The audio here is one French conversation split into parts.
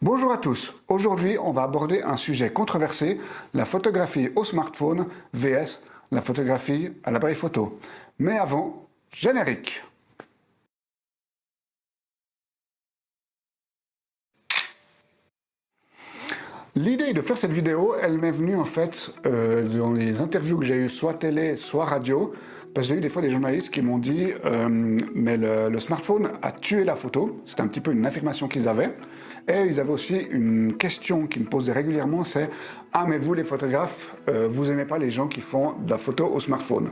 Bonjour à tous, aujourd'hui on va aborder un sujet controversé, la photographie au smartphone vs la photographie à l'appareil photo. Mais avant, générique. L'idée de faire cette vidéo, elle m'est venue en fait dans les interviews que j'ai eues, soit télé, soit radio, parce que j'ai eu des fois des journalistes qui m'ont dit mais le smartphone a tué la photo, c'était un petit peu une affirmation qu'ils avaient. Et ils avaient aussi une question qu'ils me posaient régulièrement, c'est « Ah mais vous les photographes, vous aimez pas les gens qui font de la photo au smartphone ?»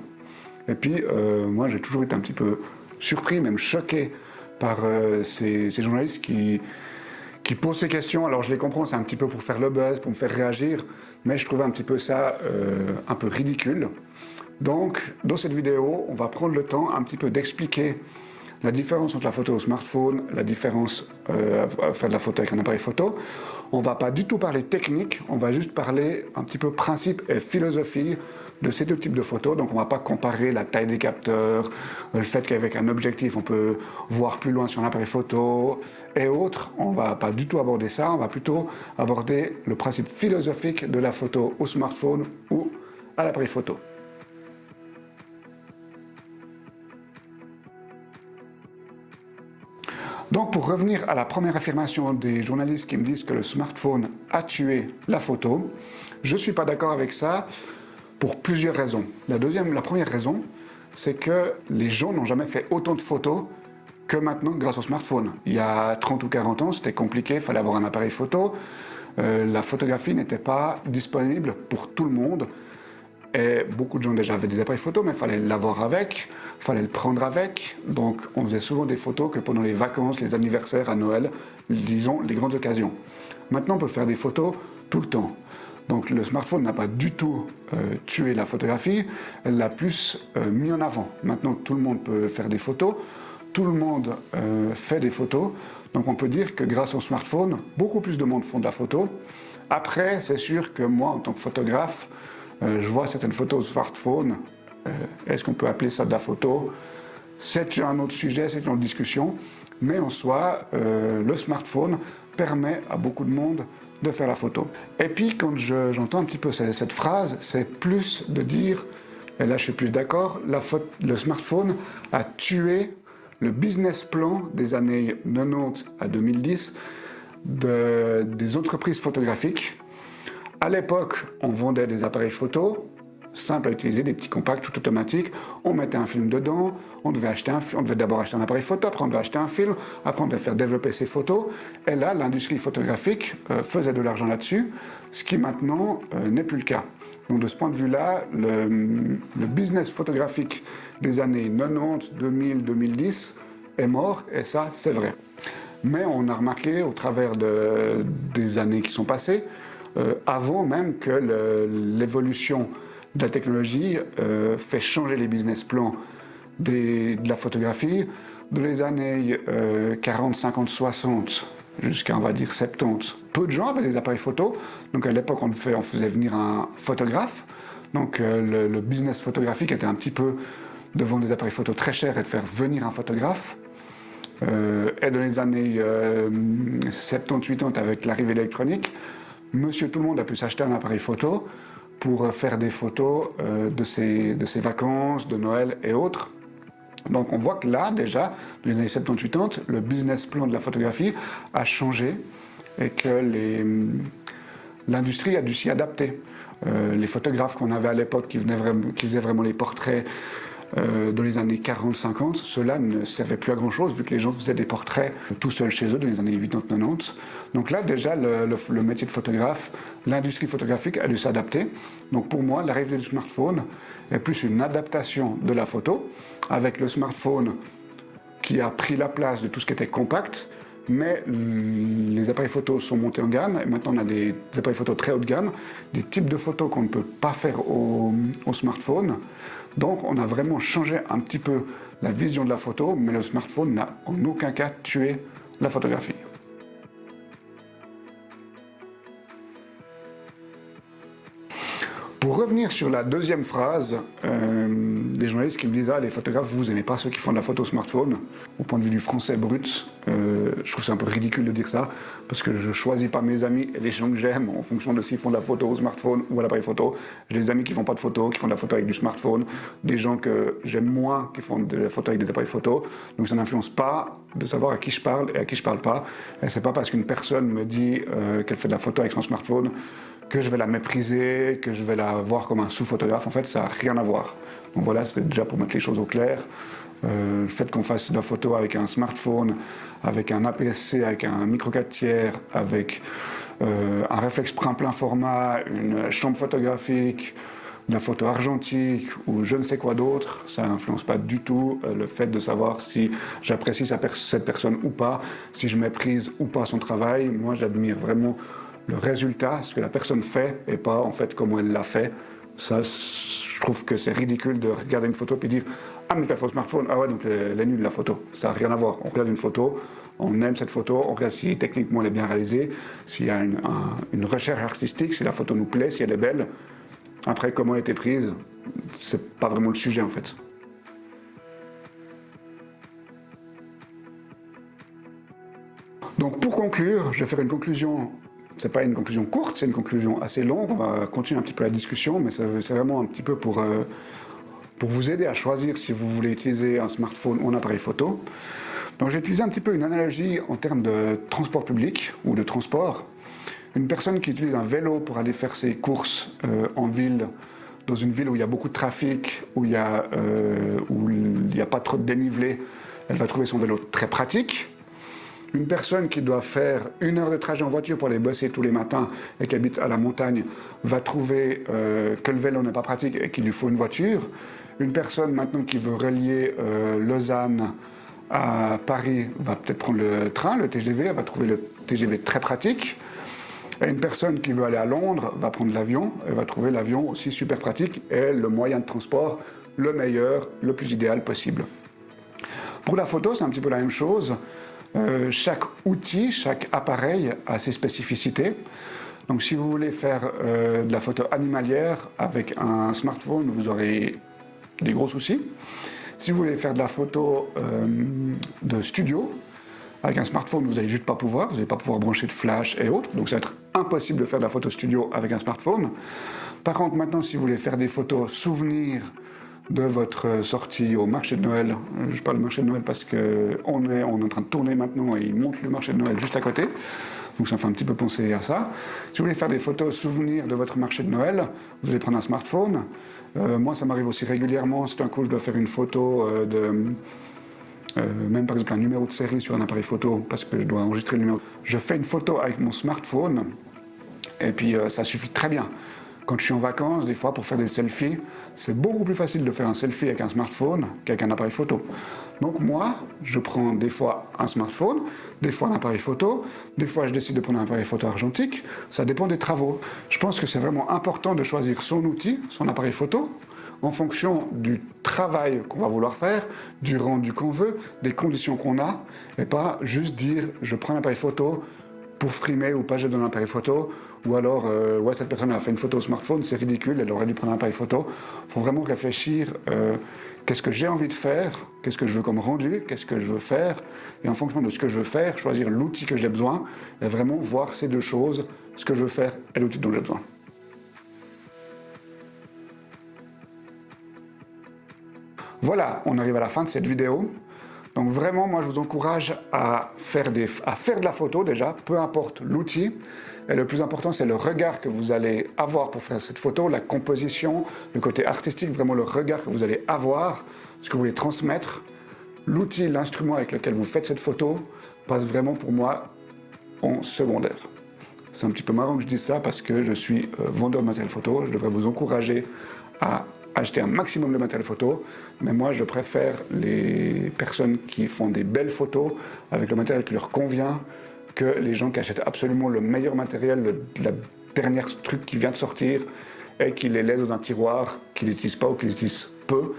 Et puis moi j'ai toujours été un petit peu surpris, même choqué par ces journalistes qui posent ces questions. Alors je les comprends, c'est un petit peu pour faire le buzz, pour me faire réagir, mais je trouvais un petit peu ça un peu ridicule. Donc dans cette vidéo, on va prendre le temps un petit peu d'expliquer la différence entre la photo au smartphone, la différence à faire de la photo avec un appareil photo. On ne va pas du tout parler technique, on va juste parler un petit peu principe et philosophie de ces deux types de photos. Donc on ne va pas comparer la taille des capteurs, le fait qu'avec un objectif on peut voir plus loin sur un appareil photo et autres. On ne va pas du tout aborder ça, on va plutôt aborder le principe philosophique de la photo au smartphone ou à l'appareil photo. Donc pour revenir à la première affirmation des journalistes qui me disent que le smartphone a tué la photo, je ne suis pas d'accord avec ça pour plusieurs raisons. La première raison, c'est que les gens n'ont jamais fait autant de photos que maintenant grâce au smartphone. Il y a 30 ou 40 ans, c'était compliqué, il fallait avoir un appareil photo, la photographie n'était pas disponible pour tout le monde. Et beaucoup de gens déjà avaient des appareils photo, mais il fallait l'avoir avec, il fallait le prendre avec. Donc on faisait souvent des photos que pendant les vacances, les anniversaires, à Noël, disons les grandes occasions. Maintenant on peut faire des photos tout le temps. Donc le smartphone n'a pas du tout tué la photographie, elle l'a plus mis en avant. Maintenant tout le monde peut faire des photos, tout le monde fait des photos. Donc on peut dire que grâce au smartphone, beaucoup plus de monde font de la photo. Après, c'est sûr que moi en tant que photographe, je vois certaines photos au smartphone. Est-ce qu'on peut appeler ça de la photo? C'est un autre sujet, c'est une autre discussion. Mais en soi, le smartphone permet à beaucoup de monde de faire la photo. Et puis, quand j'entends un petit peu cette phrase, c'est plus de dire, et là je suis plus d'accord, le smartphone a tué le business plan des années 90 à 2010 des entreprises photographiques. À l'époque, on vendait des appareils photo, simples à utiliser, des petits compacts tout automatiques. On mettait un film dedans, on devait d'abord acheter un appareil photo, après on devait acheter un film, après on devait faire développer ses photos. Et là, l'industrie photographique faisait de l'argent là-dessus, ce qui maintenant n'est plus le cas. Donc de ce point de vue-là, le business photographique des années 90, 2000, 2010 est mort, et ça, c'est vrai. Mais on a remarqué au travers des années qui sont passées, avant même que l'évolution de la technologie fait changer les business plans de la photographie. Dans les années 40, 50, 60, jusqu'à on va dire 70, peu de gens avaient des appareils photo. Donc à l'époque on faisait venir un photographe. Donc le business photographique était un petit peu de vendre des appareils photo très chers et de faire venir un photographe. Et dans les années 70-80 avec l'arrivée de l'électronique, Monsieur Tout-le-Monde a pu s'acheter un appareil photo pour faire des photos de ses vacances, de Noël et autres. Donc on voit que là, déjà, dans les années 70-80, le business plan de la photographie a changé et que l'industrie a dû s'y adapter. Les photographes qu'on avait à l'époque qui faisaient vraiment les portraits dans les années 40-50, cela ne servait plus à grand chose vu que les gens faisaient des portraits tout seuls chez eux dans les années 80-90. Donc là déjà le métier de photographe, l'industrie photographique a dû s'adapter. Donc pour moi l'arrivée du smartphone est plus une adaptation de la photo avec le smartphone qui a pris la place de tout ce qui était compact. Mais les appareils photo sont montés en gamme et maintenant on a des appareils photo très haut de gamme, des types de photos qu'on ne peut pas faire au smartphone. Donc on a vraiment changé un petit peu la vision de la photo, mais le smartphone n'a en aucun cas tué la photographie. Pour revenir sur la deuxième phrase, des journalistes qui me disent « Ah, les photographes, vous n'aimez pas ceux qui font de la photo smartphone ?» Au point de vue du français brut, je trouve c'est un peu ridicule de dire ça, parce que je choisis pas mes amis et les gens que j'aime en fonction de s'ils font de la photo au smartphone ou à l'appareil photo. J'ai des amis qui font pas de photo, qui font de la photo avec du smartphone, des gens que j'aime moins qui font de la photo avec des appareils photo, donc ça n'influence pas de savoir à qui je parle et à qui je parle pas. Et c'est pas parce qu'une personne me dit qu'elle fait de la photo avec son smartphone que je vais la mépriser, que je vais la voir comme un sous-photographe. En fait, ça n'a rien à voir. Donc voilà, c'est déjà pour mettre les choses au clair. Le fait qu'on fasse de la photo avec un smartphone, avec un APS-C, avec un micro 4 tiers, avec un réflexe plein format, une chambre photographique, de la photo argentique ou je ne sais quoi d'autre, ça n'influence pas du tout le fait de savoir si j'apprécie cette personne ou pas, si je méprise ou pas son travail. Moi, j'admire vraiment le résultat, ce que la personne fait et pas en fait comment elle l'a fait. Ça, je trouve que c'est ridicule de regarder une photo et dire ah mais t'as fait au smartphone, ah ouais donc elle est nulle la photo. Ça n'a rien à voir. On regarde une photo, on aime cette photo, on regarde si techniquement elle est bien réalisée, s'il y a une recherche artistique, si la photo nous plaît, si elle est belle. Après comment elle a été prise, c'est pas vraiment le sujet en fait. Donc pour conclure, je vais faire une conclusion. C'est pas une conclusion courte, c'est une conclusion assez longue. On va continuer un petit peu la discussion, mais c'est vraiment un petit peu pour vous aider à choisir si vous voulez utiliser un smartphone ou un appareil photo. Donc j'ai utilisé un petit peu une analogie en termes de transport public ou de transport. Une personne qui utilise un vélo pour aller faire ses courses en ville, dans une ville où il y a beaucoup de trafic, où il n'y a pas trop de dénivelé, elle va trouver son vélo très pratique. Une personne qui doit faire 1 heure de trajet en voiture pour aller bosser tous les matins et qui habite à la montagne va trouver que le vélo n'est pas pratique et qu'il lui faut une voiture. Une personne maintenant qui veut relier Lausanne à Paris va peut-être prendre le train, le TGV, elle va trouver le TGV très pratique. Et une personne qui veut aller à Londres va prendre l'avion, elle va trouver l'avion aussi super pratique et le moyen de transport le meilleur, le plus idéal possible. Pour la photo, c'est un petit peu la même chose. Chaque outil, chaque appareil a ses spécificités. Donc si vous voulez faire de la photo animalière avec un smartphone, vous aurez des gros soucis. Si vous voulez faire de la photo de studio, avec un smartphone, vous n'allez juste pas pouvoir, vous n'allez pas pouvoir brancher de flash et autres, donc ça va être impossible de faire de la photo studio avec un smartphone. Par contre, maintenant, si vous voulez faire des photos souvenirs de votre sortie au marché de Noël, je parle du marché de Noël parce qu'on est en train de tourner maintenant et il monte le marché de Noël juste à côté, donc ça me fait un petit peu penser à ça. Si vous voulez faire des photos souvenirs de votre marché de Noël, vous allez prendre un smartphone. Moi, ça m'arrive aussi régulièrement, si d'un coup je dois faire une photo même par exemple un numéro de série sur un appareil photo parce que je dois enregistrer le numéro. Je fais une photo avec mon smartphone et puis ça suffit très bien. Quand je suis en vacances, des fois pour faire des selfies, c'est beaucoup plus facile de faire un selfie avec un smartphone qu'avec un appareil photo. Donc moi, je prends des fois un smartphone, des fois un appareil photo, des fois je décide de prendre un appareil photo argentique, ça dépend des travaux. Je pense que c'est vraiment important de choisir son outil, son appareil photo, en fonction du travail qu'on va vouloir faire, du rendu qu'on veut, des conditions qu'on a, et pas juste dire je prends un appareil photo pour frimer ou pas j'ai besoin d'un appareil photo, ou alors ouais cette personne a fait une photo au smartphone, c'est ridicule, elle aurait dû prendre un appareil photo. Il faut vraiment réfléchir qu'est-ce que j'ai envie de faire, qu'est-ce que je veux comme rendu, qu'est-ce que je veux faire, et en fonction de ce que je veux faire, choisir l'outil que j'ai besoin, et vraiment voir ces deux choses, ce que je veux faire et l'outil dont j'ai besoin. Voilà, on arrive à la fin de cette vidéo. Donc vraiment, moi je vous encourage à faire de la photo déjà, peu importe l'outil. Et le plus important, c'est le regard que vous allez avoir pour faire cette photo, la composition, le côté artistique, vraiment le regard que vous allez avoir, ce que vous voulez transmettre. L'outil, l'instrument avec lequel vous faites cette photo passe vraiment pour moi en secondaire. C'est un petit peu marrant que je dise ça parce que je suis vendeur de matériel photo. Je devrais vous encourager à acheter un maximum de matériel photo, mais moi je préfère les personnes qui font des belles photos avec le matériel qui leur convient que les gens qui achètent absolument le meilleur matériel, la dernière truc qui vient de sortir et qui les laisse dans un tiroir, qui n'utilisent pas ou qui utilisent peu.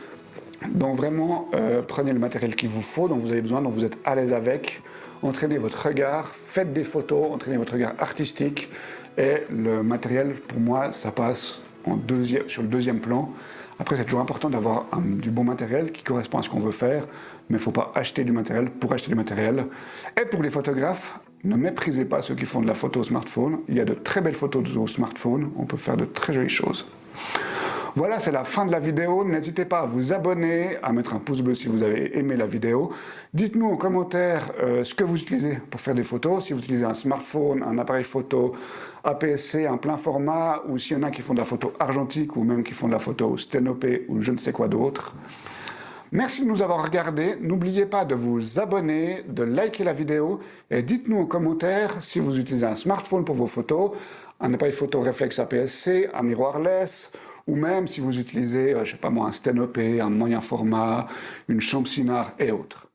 Donc vraiment, prenez le matériel qu'il vous faut, dont vous avez besoin, dont vous êtes à l'aise avec, entraînez votre regard, faites des photos, entraînez votre regard artistique, et le matériel, pour moi, ça passe sur le deuxième plan. Après, c'est toujours important d'avoir du bon matériel qui correspond à ce qu'on veut faire. mais il ne faut pas acheter du matériel pour acheter du matériel. Et pour les photographes, ne méprisez pas ceux qui font de la photo au smartphone. Il y a de très belles photos au smartphone, on peut faire de très jolies choses. Voilà, c'est la fin de la vidéo. N'hésitez pas à vous abonner, à mettre un pouce bleu si vous avez aimé la vidéo. Dites-nous en commentaire ce que vous utilisez pour faire des photos. Si vous utilisez un smartphone, un appareil photo APS-C, un plein format, ou s'il y en a qui font de la photo argentique, ou même qui font de la photo sténopée, ou je ne sais quoi d'autre. Merci de nous avoir regardés. N'oubliez pas de vous abonner, de liker la vidéo, et dites-nous en commentaire si vous utilisez un smartphone pour vos photos, un appareil photo réflexe APS-C, un mirrorless, ou même si vous utilisez, je sais pas moi, un sténopé, un moyen format, une Shamsinar et autres.